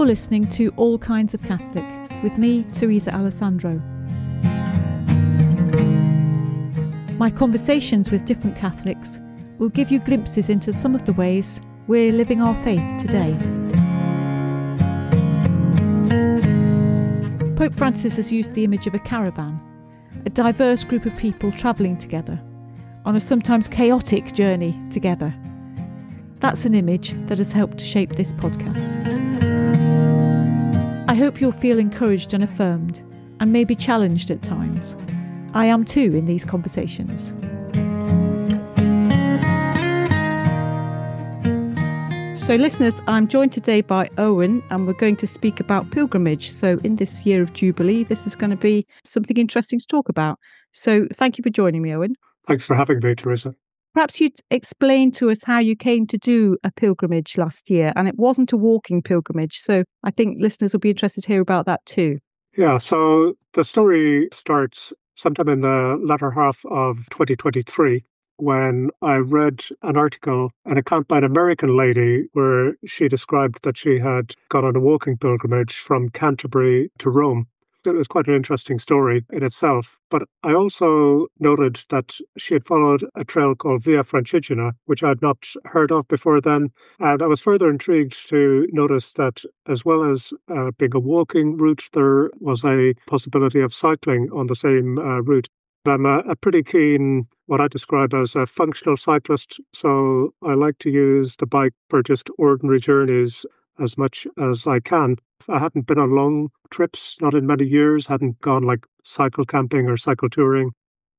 You're listening to All Kinds of Catholic with me, Teresa Alessandro. My conversations with different Catholics will give you glimpses into some of the ways we're living our faith today. Pope Francis has used the image of a caravan, a diverse group of people travelling together on a sometimes chaotic journey together. That's an image that has helped to shape this podcast. I hope you'll feel encouraged and affirmed, and maybe challenged at times. I am too in these conversations. So listeners, I'm joined today by Eoin, and we're going to speak about pilgrimage. So in this year of Jubilee, this is going to be something interesting to talk about. So thank you for joining me, Eoin. Thanks for having me, Teresa. Perhaps you'd explain to us how you came to do a pilgrimage last year, and it wasn't a walking pilgrimage. So I think listeners will be interested to hear about that too. Yeah, so the story starts sometime in the latter half of 2023 when I read an account by an American lady where she described that she had gone on a walking pilgrimage from Canterbury to Rome. It was quite an interesting story in itself, but I also noted that she had followed a trail called Via Francigena, which I had not heard of before then, and I was further intrigued to notice that as well as being a walking route, there was a possibility of cycling on the same route. I'm a pretty keen, what I describe as a functional cyclist, so I like to use the bike for just ordinary journeys as much as I can. I hadn't been on long trips, not in many years, hadn't gone like cycle camping or cycle touring.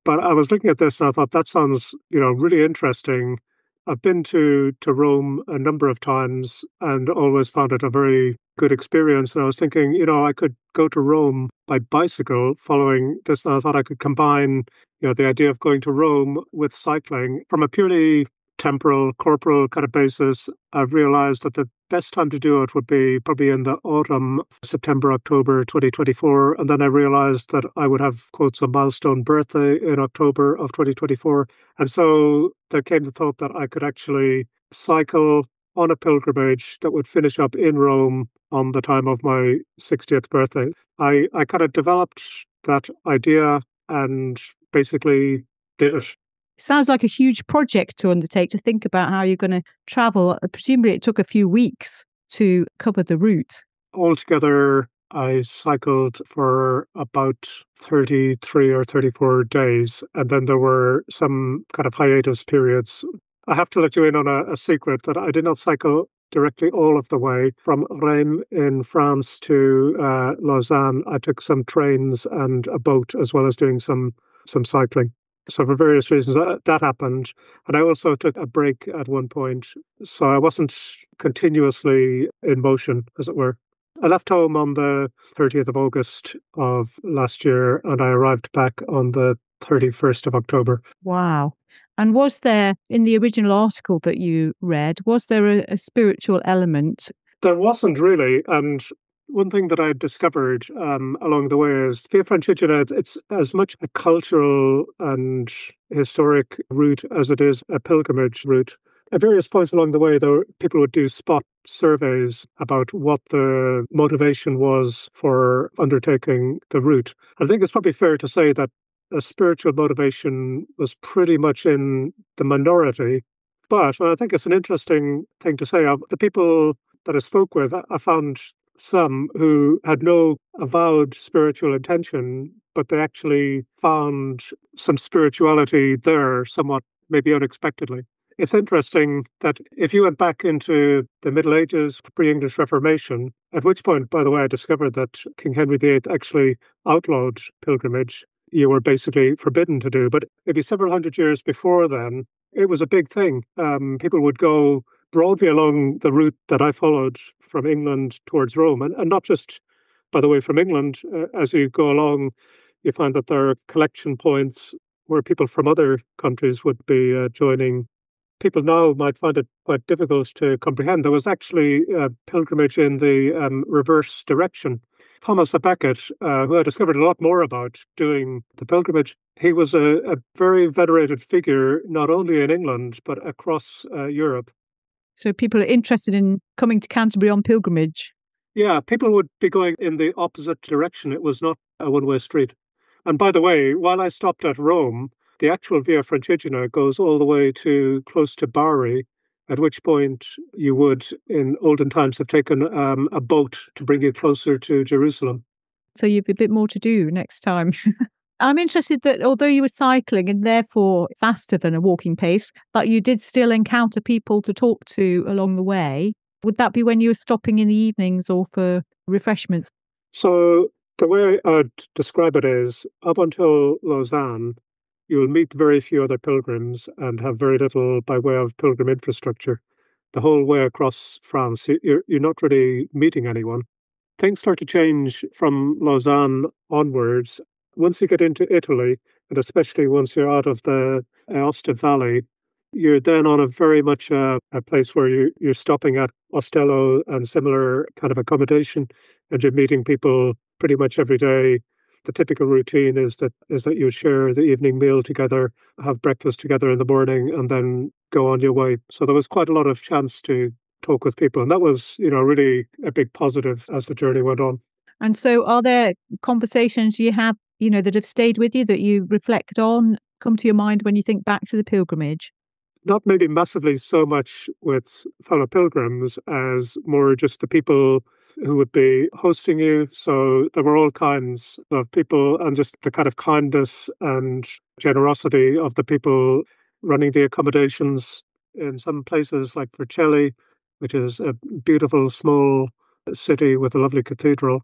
But I was looking at this and I thought that sounds, really interesting. I've been to Rome a number of times and always found it a very good experience. And I was thinking, I could go to Rome by bicycle following this. And I thought I could combine, the idea of going to Rome with cycling from a purely temporal, corporal kind of basis. I've realized that the best time to do it would be probably in the autumn, September, October 2024. And then I realized that I would have, quotes, a milestone birthday in October of 2024. And so there came the thought that I could actually cycle on a pilgrimage that would finish up in Rome on the time of my 60th birthday. I kind of developed that idea and basically did it. Sounds like a huge project to undertake, to think about how you're going to travel. Presumably it took a few weeks to cover the route. Altogether, I cycled for about 33 or 34 days, and then there were some kind of hiatus periods. I have to let you in on a secret that I did not cycle directly all of the way from Reims in France to Lausanne. I took some trains and a boat as well as doing some cycling. So for various reasons, that happened. And I also took a break at one point. So I wasn't continuously in motion, as it were. I left home on the 30th of August of last year, and I arrived back on the 31st of October. Wow. And was there, in the original article that you read, was there a spiritual element? There wasn't really. And one thing that I discovered along the way is Via Francigena, it's as much a cultural and historic route as it is a pilgrimage route. At various points along the way, people would do spot surveys about what the motivation was for undertaking the route. I think it's probably fair to say that a spiritual motivation was pretty much in the minority. But I think it's an interesting thing to say. The people that I spoke with, I found some who had no avowed spiritual intention, but they actually found some spirituality there, somewhat maybe unexpectedly. It's interesting that if you went back into the Middle Ages, pre-English Reformation, at which point, by the way, I discovered that King Henry VIII actually outlawed pilgrimage. You were basically forbidden to do. But maybe several hundred years before then, it was a big thing. People would go broadly along the route that I followed from England towards Rome. And not just, by the way, from England. As you go along, you find that there are collection points where people from other countries would be joining. People now might find it quite difficult to comprehend. There was actually a pilgrimage in the reverse direction. Thomas à Becket, who I discovered a lot more about doing the pilgrimage, he was a very venerated figure, not only in England, but across Europe. So people are interested in coming to Canterbury on pilgrimage. Yeah, people would be going in the opposite direction. It was not a one-way street. And by the way, while I stopped at Rome, the actual Via Francigena goes all the way to close to Bari, at which point you would, in olden times, have taken a boat to bring you closer to Jerusalem. So you've a bit more to do next time. I'm interested that although you were cycling and therefore faster than a walking pace, but you did still encounter people to talk to along the way. Would that be when you were stopping in the evenings or for refreshments? So the way I'd describe it is, up until Lausanne, you'll meet very few other pilgrims and have very little by way of pilgrim infrastructure. The whole way across France, you're not really meeting anyone. Things start to change from Lausanne onwards. Once you get into Italy, and especially once you're out of the Aosta Valley, you're then on a very much a place where you're stopping at Ostello and similar kind of accommodation, and you're meeting people pretty much every day. The typical routine is that you share the evening meal together, have breakfast together in the morning, and then go on your way. So there was quite a lot of chance to talk with people, and that was, really a big positive as the journey went on. And so are there conversations you have, that have stayed with you that you reflect on, come to your mind when you think back to the pilgrimage? Not maybe massively so much with fellow pilgrims as more just the people who would be hosting you. So there were all kinds of people, and just the kind of kindness and generosity of the people running the accommodations in some places like Vercelli, which is a beautiful small city with a lovely cathedral.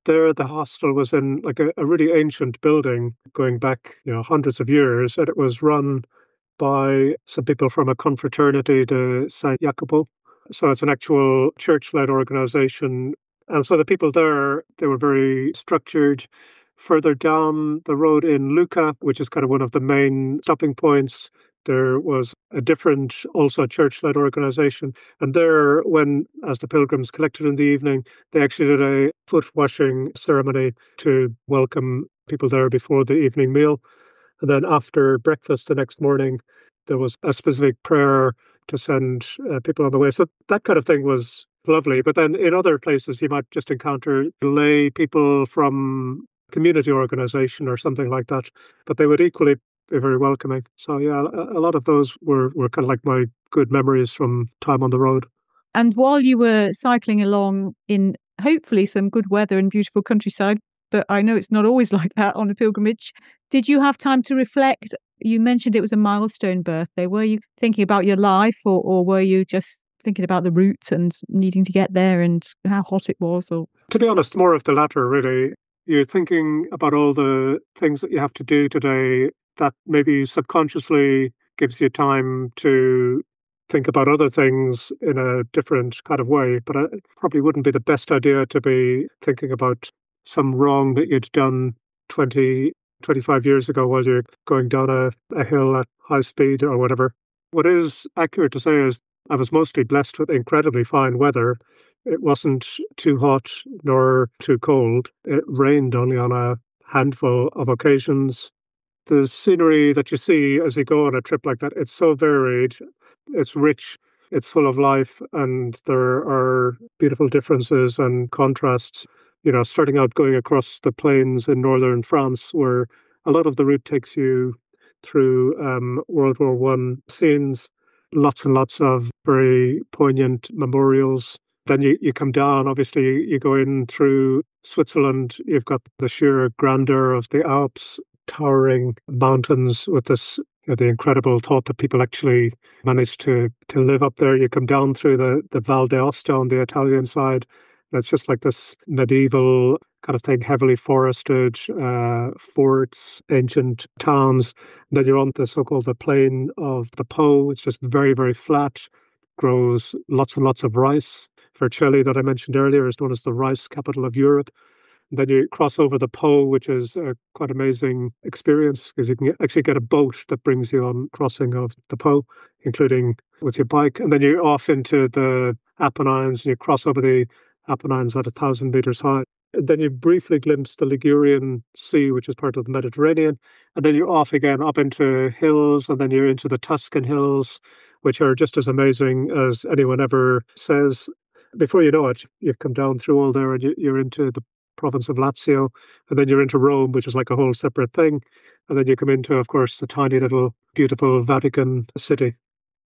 There, the hostel was in like a really ancient building going back, hundreds of years, and it was run by some people from a confraternity to San Jacopo. So it's an actual church-led organization. And so the people there, they were very structured. Further down the road in Lucca, which is kind of one of the main stopping points, there was a different, also church-led organization. And there, as the pilgrims collected in the evening, they actually did a foot washing ceremony to welcome people there before the evening meal. And then after breakfast the next morning, there was a specific prayer to send people on the way. So that kind of thing was lovely. But then in other places, you might just encounter lay people from community organization or something like that. But they would equally be very welcoming. So yeah, a lot of those were kind of like my good memories from time on the road. And while you were cycling along in hopefully some good weather and beautiful countryside, but I know it's not always like that on a pilgrimage, did you have time to reflect? You mentioned it was a milestone birthday. Were you thinking about your life, or were you just thinking about the route and needing to get there and how hot it was? Or To be honest, more of the latter, really. You're thinking about all the things that you have to do today that maybe subconsciously gives you time to think about other things in a different kind of way. But it probably wouldn't be the best idea to be thinking about some wrong that you'd done 20, 25 years ago while you're going down a hill at high speed or whatever. What is accurate to say is I was mostly blessed with incredibly fine weather. It wasn't too hot nor too cold. It rained only on a handful of occasions. The scenery that you see as you go on a trip like that, it's so varied, it's rich, it's full of life, and there are beautiful differences and contrasts. Starting out going across the plains in northern France, where a lot of the route takes you through World War One scenes, lots and lots of very poignant memorials. Then you come down, obviously, you go in through Switzerland, you've got the sheer grandeur of the Alps, towering mountains with this, the incredible thought that people actually managed to live up there. You come down through the Val d'Aosta on the Italian side, and it's just like this medieval kind of thing, heavily forested, forts, ancient towns. And then you're on the so-called the plain of the Po. It's just very, very flat, grows lots and lots of rice. Vercelli, that I mentioned earlier, is known as the rice capital of Europe. And then you cross over the Po, which is a quite amazing experience because you can actually get a boat that brings you on crossing of the Po, including with your bike. And then you're off into the Apennines, and you cross over the Apennines at 1,000 meters high. And then you briefly glimpse the Ligurian Sea, which is part of the Mediterranean. And then you're off again up into hills, and then you're into the Tuscan hills, which are just as amazing as anyone ever says. before you know it, you've come down through all there and you're into the province of Lazio, and then you're into Rome, which is like a whole separate thing. And then you come into, of course, the tiny little beautiful Vatican City.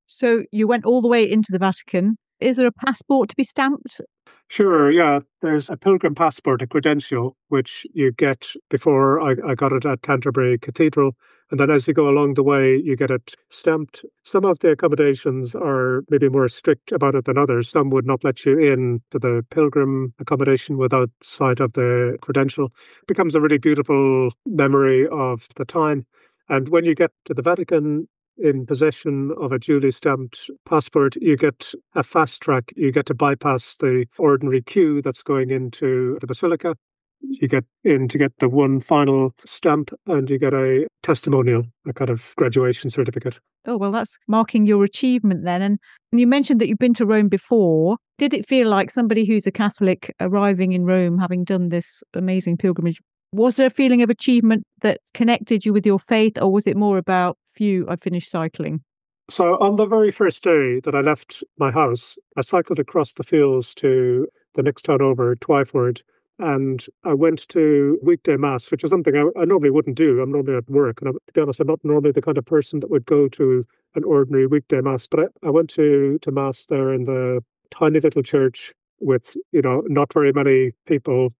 So you went all the way into the Vatican. Is there a passport to be stamped? Sure, yeah. There's a pilgrim passport, a credential, which you get before I got it at Canterbury Cathedral. And then as you go along the way, you get it stamped. Some of the accommodations are maybe more strict about it than others. Some would not let you in to the pilgrim accommodation without sight of the credential. It becomes a really beautiful memory of the time. And when you get to the Vatican, in possession of a duly stamped passport, you get a fast track. You get to bypass the ordinary queue that's going into the Basilica. You get in to get the one final stamp and you get a testimonial, a kind of graduation certificate. Oh, well, that's marking your achievement then. And you mentioned that you've been to Rome before. Did it feel like somebody who's a Catholic arriving in Rome, having done this amazing pilgrimage, was there a feeling of achievement that connected you with your faith, or was it more about, phew, I finished cycling? So on the very first day that I left my house, I cycled across the fields to the next town over, Twyford, and I went to weekday mass, which is something I normally wouldn't do. I'm normally at work, and to be honest, I'm not normally the kind of person that would go to an ordinary weekday mass. But I went to mass there in the tiny little church with, not very many people,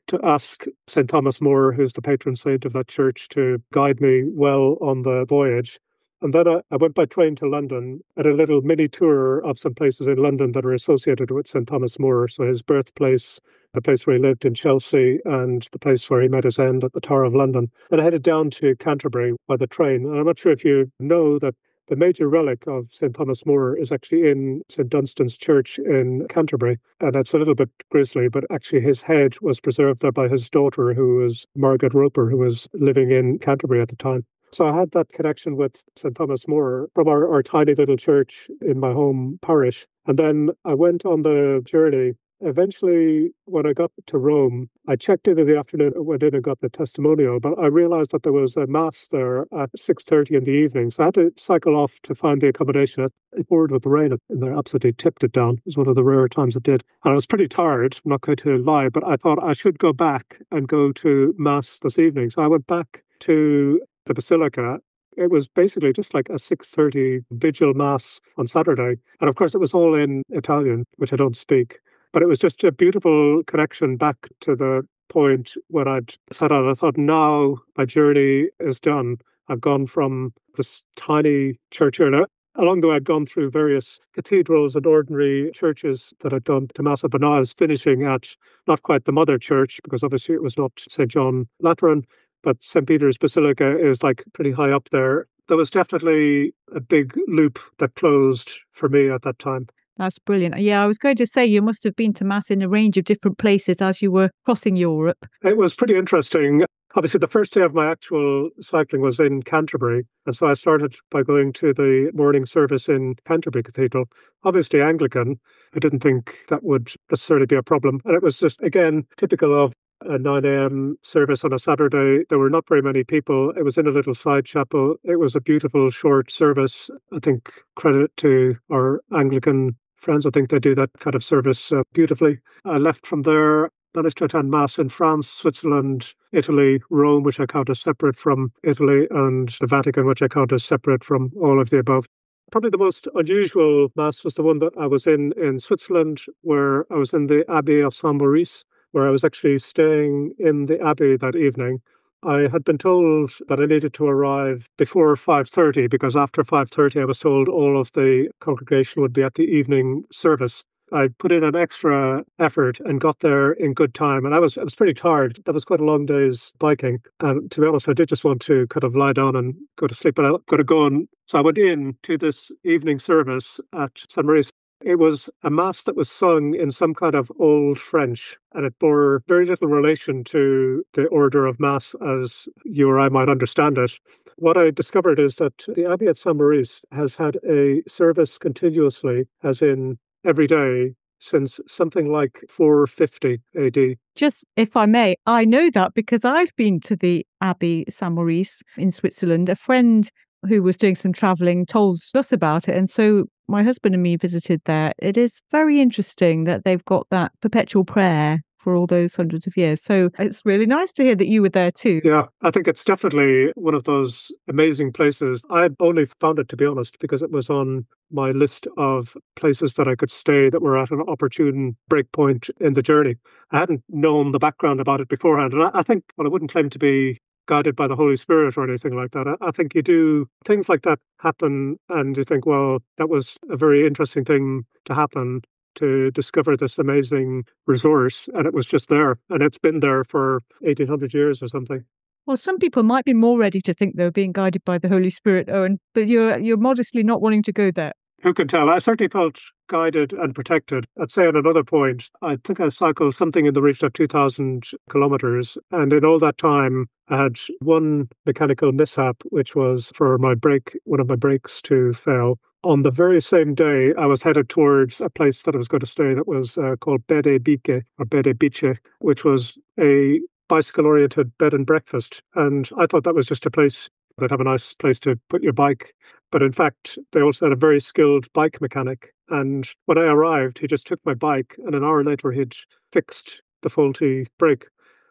to ask St. Thomas More, who's the patron saint of that church, to guide me well on the voyage. And then I went by train to London at a little mini tour of some places in London that are associated with St. Thomas More. So his birthplace, the place where he lived in Chelsea, and the place where he met his end at the Tower of London. And I headed down to Canterbury by the train. And I'm not sure if you know that the major relic of St. Thomas More is actually in St. Dunstan's Church in Canterbury. And it's a little bit grisly, but actually his head was preserved there by his daughter, who was Margaret Roper, who was living in Canterbury at the time. So I had that connection with St. Thomas More from our tiny little church in my home parish. And then I went on the journey. Eventually, when I got to Rome, I checked in the afternoon, went in and got the testimonial, but I realized that there was a mass there at 6:30 in the evening. So I had to cycle off to find the accommodation. It poured with the rain and they absolutely tipped it down. It was one of the rare times it did. And I was pretty tired, I'm not going to lie, but I thought I should go back and go to mass this evening. So I went back to the Basilica. It was basically just like a 6:30 vigil mass on Saturday. And of course, it was all in Italian, which I don't speak. But it was just a beautiful connection back to the point when I'd set out. I thought, now my journey is done. I've gone from this tiny church here. Now, along the way, I'd gone through various cathedrals and ordinary churches that I'd gone to Mass at, but now I was finishing at not quite the mother church, because obviously it was not St. John Lateran, but St. Peter's Basilica is like pretty high up there. There was definitely a big loop that closed for me at that time. That's brilliant. Yeah, I was going to say you must have been to Mass in a range of different places as you were crossing Europe. It was pretty interesting. Obviously, the first day of my actual cycling was in Canterbury. And so I started by going to the morning service in Canterbury Cathedral. Obviously, Anglican. I didn't think that would necessarily be a problem. And it was just, again, typical of a 9 a.m. service on a Saturday. There were not very many people. It was in a little side chapel. It was a beautiful short service. I think credit to our Anglican friends. I think they do that kind of service beautifully. I left from there, managed to attend Mass in France, Switzerland, Italy, Rome, which I count as separate from Italy, and the Vatican, which I count as separate from all of the above. Probably the most unusual Mass was the one that I was in Switzerland, where I was in the Abbey of Saint Maurice, where I was actually staying in the Abbey that evening. I had been told that I needed to arrive before 5:30, because after 5:30 I was told all of the congregation would be at the evening service. I put in an extra effort and got there in good time, and I was pretty tired. That was quite a long day's biking, and to be honest, I did just want to kind of lie down and go to sleep, but I got to go on. So I went in to this evening service at St. Maurice. It was a mass that was sung in some kind of old French, and it bore very little relation to the order of Mass as you or I might understand it. What I discovered is that the Abbey at Saint Maurice has had a service continuously, as in every day, since something like 450 AD. Just, if I may, I know that because I've been to the Abbey Saint Maurice in Switzerland. A friend who was doing some travelling, told us about it. And so my husband and me visited there. It is very interesting that they've got that perpetual prayer for all those hundreds of years. So it's really nice to hear that you were there too. Yeah, I think it's definitely one of those amazing places. I only found it, to be honest, because it was on my list of places that I could stay that were at an opportune break point in the journey. I hadn't known the background about it beforehand. And I think, well, I wouldn't claim to be guided by the Holy Spirit or anything like that. I think you do things like that happen and you think, well, that was a very interesting thing to happen, to discover this amazing resource, and it was just there, and it's been there for 1800 years or something. Well, some people might be more ready to think they were being guided by the Holy Spirit, Eoin, but you're modestly not wanting to go there. Who can tell? I certainly felt guided and protected. I'd say at another point, I think I cycled something in the region of 2,000 kilometers. And in all that time, I had one mechanical mishap, which was for my brake, one of my brakes to fail. On the very same day, I was headed towards a place that I was going to stay that was called Bede Biche, or Bede Biche, which was a bicycle-oriented bed and breakfast. And I thought that was just a place that'd have a nice place to put your bike. But in fact, they also had a very skilled bike mechanic. And when I arrived, he just took my bike, and an hour later, he'd fixed the faulty brake.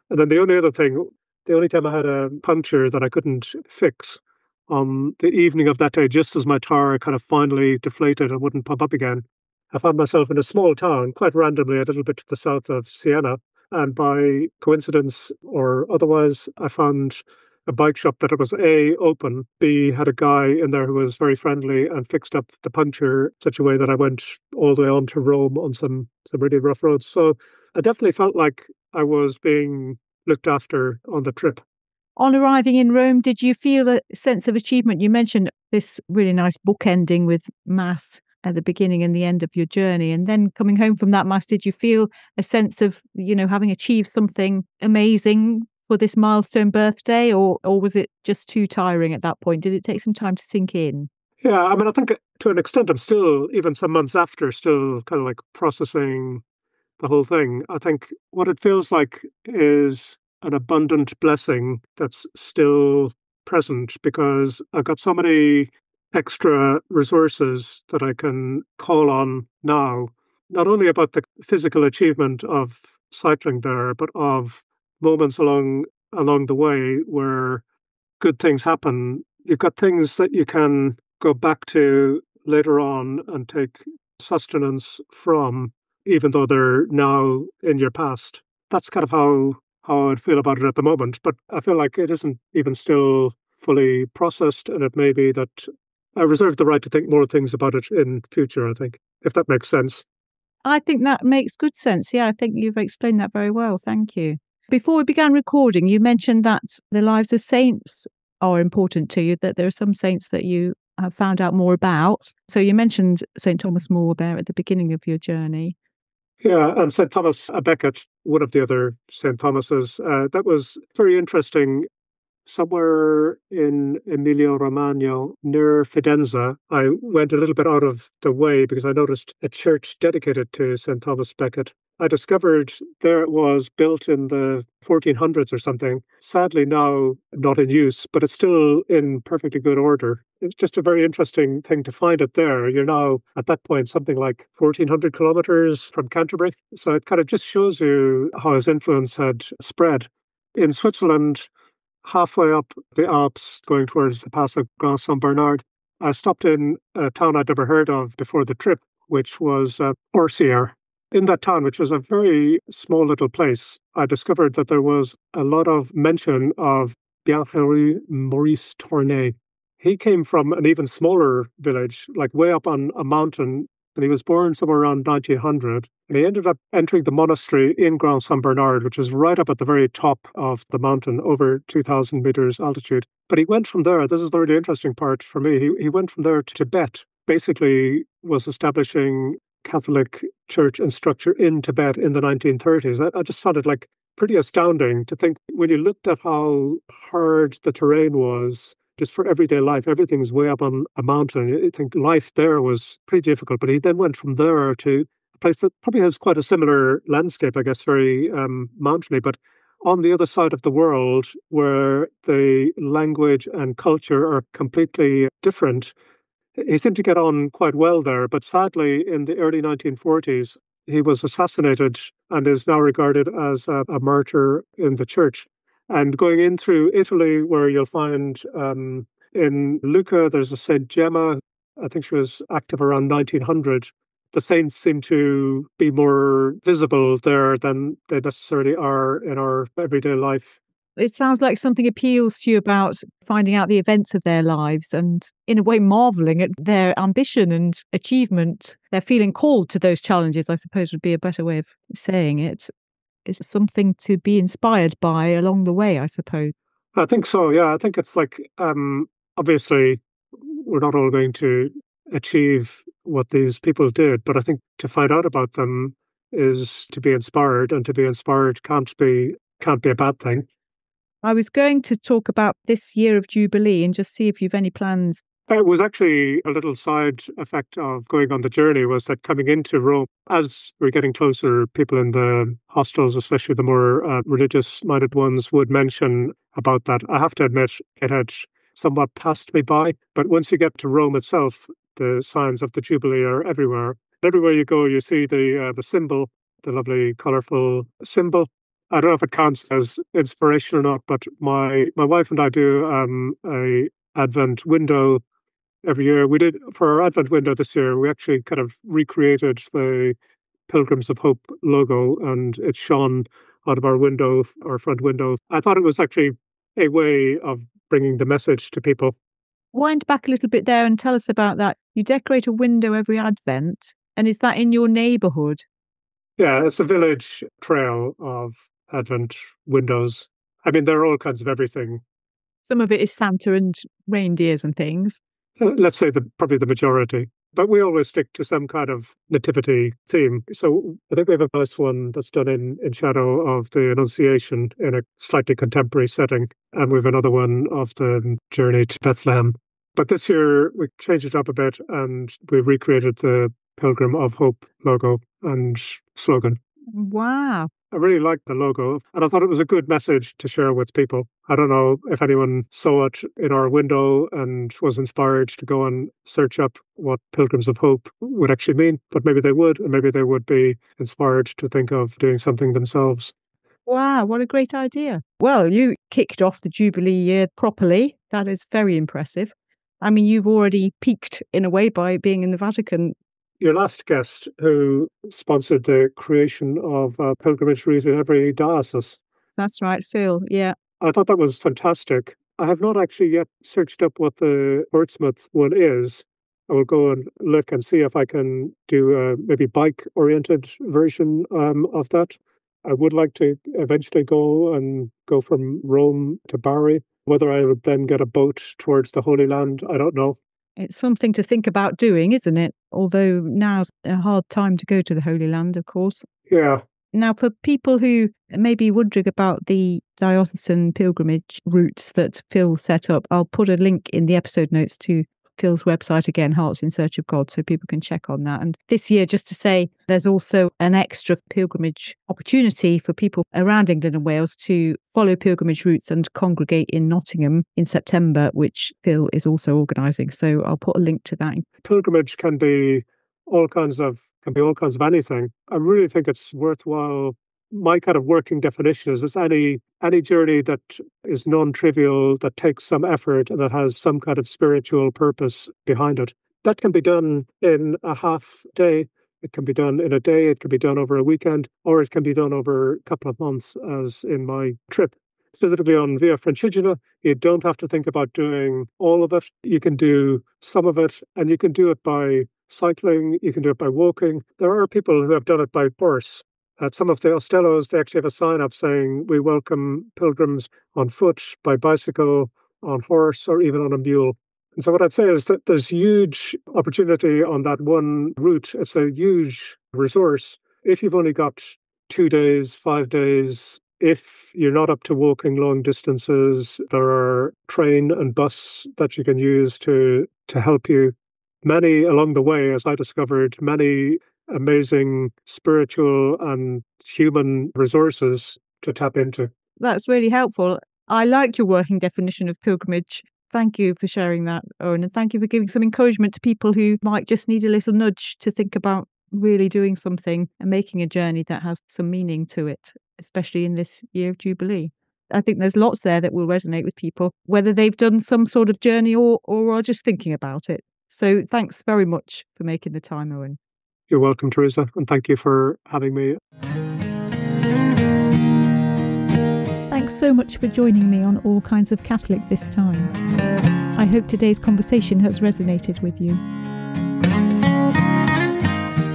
And then the only time I had a puncture that I couldn't fix, on the evening of that day, just as my tire kind of finally deflated and wouldn't pop up again, I found myself in a small town, quite randomly, a little bit to the south of Siena. And by coincidence or otherwise, I found a bike shop that it was A, open, B, had a guy in there who was very friendly and fixed up the puncture such a way that I went all the way on to Rome on some really rough roads. So I definitely felt like I was being looked after on the trip. On arriving in Rome, did you feel a sense of achievement? You mentioned this really nice book ending with Mass at the beginning and the end of your journey. And then coming home from that Mass, did you feel a sense of, having achieved something amazing for this milestone birthday, or was it just too tiring at that point? Did it take some time to sink in? Yeah, I mean, I think to an extent I'm still, even some months after, still kind of like processing the whole thing. I think what it feels like is an abundant blessing that's still present because I've got so many extra resources that I can call on now, not only about the physical achievement of cycling there, but of moments along the way where good things happen. You've got things that you can go back to later on and take sustenance from, even though they're now in your past. That's kind of how I'd feel about it at the moment. But I feel like it isn't even still fully processed, and it may be that I reserve the right to think more things about it in future, I think, if that makes sense. I think that makes good sense. Yeah, I think you've explained that very well. Thank you. Before we began recording, you mentioned that the lives of saints are important to you, that there are some saints that you have found out more about. So you mentioned St. Thomas More there at the beginning of your journey. Yeah, and St. Thomas à Becket, one of the other St. Thomases, that was very interesting. Somewhere in Emilia-Romagna, near Fidenza, I went a little bit out of the way because I noticed a church dedicated to St. Thomas Becket. I discovered there it was, built in the 1400s or something. Sadly now not in use, but it's still in perfectly good order. It's just a very interesting thing to find it there. You're now, at that point, something like 1,400 kilometers from Canterbury. So it kind of just shows you how his influence had spread. In Switzerland, halfway up the Alps, going towards the pass of Grand Saint Bernard, I stopped in a town I'd never heard of before the trip, which was Orsières. In that town, which was a very small little place, I discovered that there was a lot of mention of Bienheureux Maurice Tournay. He came from an even smaller village, like way up on a mountain, and he was born somewhere around 1900. And he ended up entering the monastery in Grand Saint Bernard, which is right up at the very top of the mountain, over 2,000 meters altitude. But he went from there, this is the really interesting part for me, he went from there to Tibet, basically was establishing Catholic church and structure in Tibet in the 1930s. I just found it like pretty astounding to think when you looked at how hard the terrain was just for everyday life. Everything's way up on a mountain. I think life there was pretty difficult. But he then went from there to a place that probably has quite a similar landscape, I guess, very mountainy, but on the other side of the world where the language and culture are completely different. He seemed to get on quite well there, but sadly, in the early 1940s, he was assassinated and is now regarded as a martyr in the church. And going in through Italy, where you'll find in Lucca, there's a Saint Gemma. I think she was active around 1900. The saints seem to be more visible there than they necessarily are in our everyday life. It sounds like something appeals to you about finding out the events of their lives and, in a way, marvelling at their ambition and achievement. They're feeling called to those challenges, I suppose would be a better way of saying it. It's something to be inspired by along the way, I suppose. I think so, yeah. I think it's like, obviously, we're not all going to achieve what these people did, but I think to find out about them is to be inspired, and to be inspired can't be a bad thing. I was going to talk about this year of Jubilee and just see if you've any plans. It was actually a little side effect of going on the journey was that coming into Rome, as we're getting closer, people in the hostels, especially the more religious-minded ones, would mention about that. I have to admit, it had somewhat passed me by, but once you get to Rome itself, the signs of the Jubilee are everywhere. Everywhere you go, you see the symbol, the lovely, colourful symbol. I don't know if it counts as inspiration or not, but my wife and I do a Advent window every year. We did for our Advent window this year. We actually kind of recreated the Pilgrims of Hope logo, and it shone out of our window, our front window. I thought it was actually a way of bringing the message to people. Wind back a little bit there and tell us about that. You decorate a window every Advent, and is that in your neighbourhood? Yeah, it's a village trail of Advent windows. I mean, there are all kinds of everything. Some of it is Santa and reindeers and things. Let's say probably the majority. But we always stick to some kind of nativity theme. So I think we have a nice one that's done in shadow of the Annunciation in a slightly contemporary setting. And we have another one of the journey to Bethlehem. But this year we changed it up a bit and we recreated the Pilgrim of Hope logo and slogan. Wow. I really liked the logo, and I thought it was a good message to share with people. I don't know if anyone saw it in our window and was inspired to go and search up what Pilgrims of Hope would actually mean, but maybe they would, and maybe they would be inspired to think of doing something themselves. Wow, what a great idea. Well, you kicked off the Jubilee year properly. That is very impressive. I mean, you've already peaked in a way by being in the Vatican. Your last guest, who sponsored the creation of a pilgrimage route in every diocese. That's right, Phil. Yeah. I thought that was fantastic. I have not actually yet searched up what the Portsmouth one is. I will go and look and see if I can do a maybe bike-oriented version of that. I would like to eventually go from Rome to Bari. Whether I would then get a boat towards the Holy Land, I don't know. It's something to think about doing, isn't it? Although now's a hard time to go to the Holy Land, of course. Yeah. Now, for people who may be wondering about the diocesan pilgrimage routes that Phil set up, I'll put a link in the episode notes to Phil's website again, Hearts in Search of God, so people can check on that. And this year, just to say, there's also an extra pilgrimage opportunity for people around England and Wales to follow pilgrimage routes and congregate in Nottingham in September, which Phil is also organising. So I'll put a link to that. Pilgrimage can be all kinds of anything. I really think it's worthwhile. My kind of working definition is it's any journey that is non-trivial, that takes some effort, and that has some kind of spiritual purpose behind it. That can be done in a half day. It can be done in a day. It can be done over a weekend, or it can be done over a couple of months, as in my trip. Specifically on Via Francigena, you don't have to think about doing all of it. You can do some of it, and you can do it by cycling. You can do it by walking. There are people who have done it by horse. At some of the Ostellos, they actually have a sign up saying, "We welcome pilgrims on foot, by bicycle, on horse, or even on a mule." And so what I'd say is that there's huge opportunity on that one route. It's a huge resource. If you've only got 2 days, 5 days, if you're not up to walking long distances, there are train and bus that you can use to help you. Many along the way, as I discovered, many amazing spiritual and human resources to tap into. That's really helpful. I like your working definition of pilgrimage. Thank you for sharing that, Eoin, and thank you for giving some encouragement to people who might just need a little nudge to think about really doing something and making a journey that has some meaning to it, especially in this year of Jubilee. I think there's lots there that will resonate with people, whether they've done some sort of journey or are just thinking about it. So thanks very much for making the time, Eoin. You're welcome, Teresa, and thank you for having me. Thanks so much for joining me on All Kinds of Catholic this time. I hope today's conversation has resonated with you.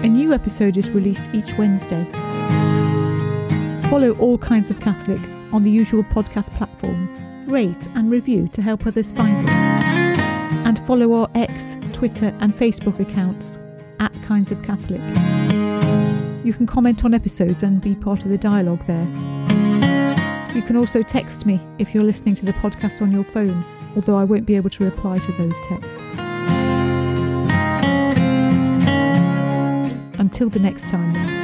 A new episode is released each Wednesday. Follow All Kinds of Catholic on the usual podcast platforms. Rate and review to help others find it. And follow our X, Twitter and Facebook accounts @Kinds of Catholic. You can comment on episodes and be part of the dialogue there. You can also text me if you're listening to the podcast on your phone, although I won't be able to reply to those texts. Until the next time then.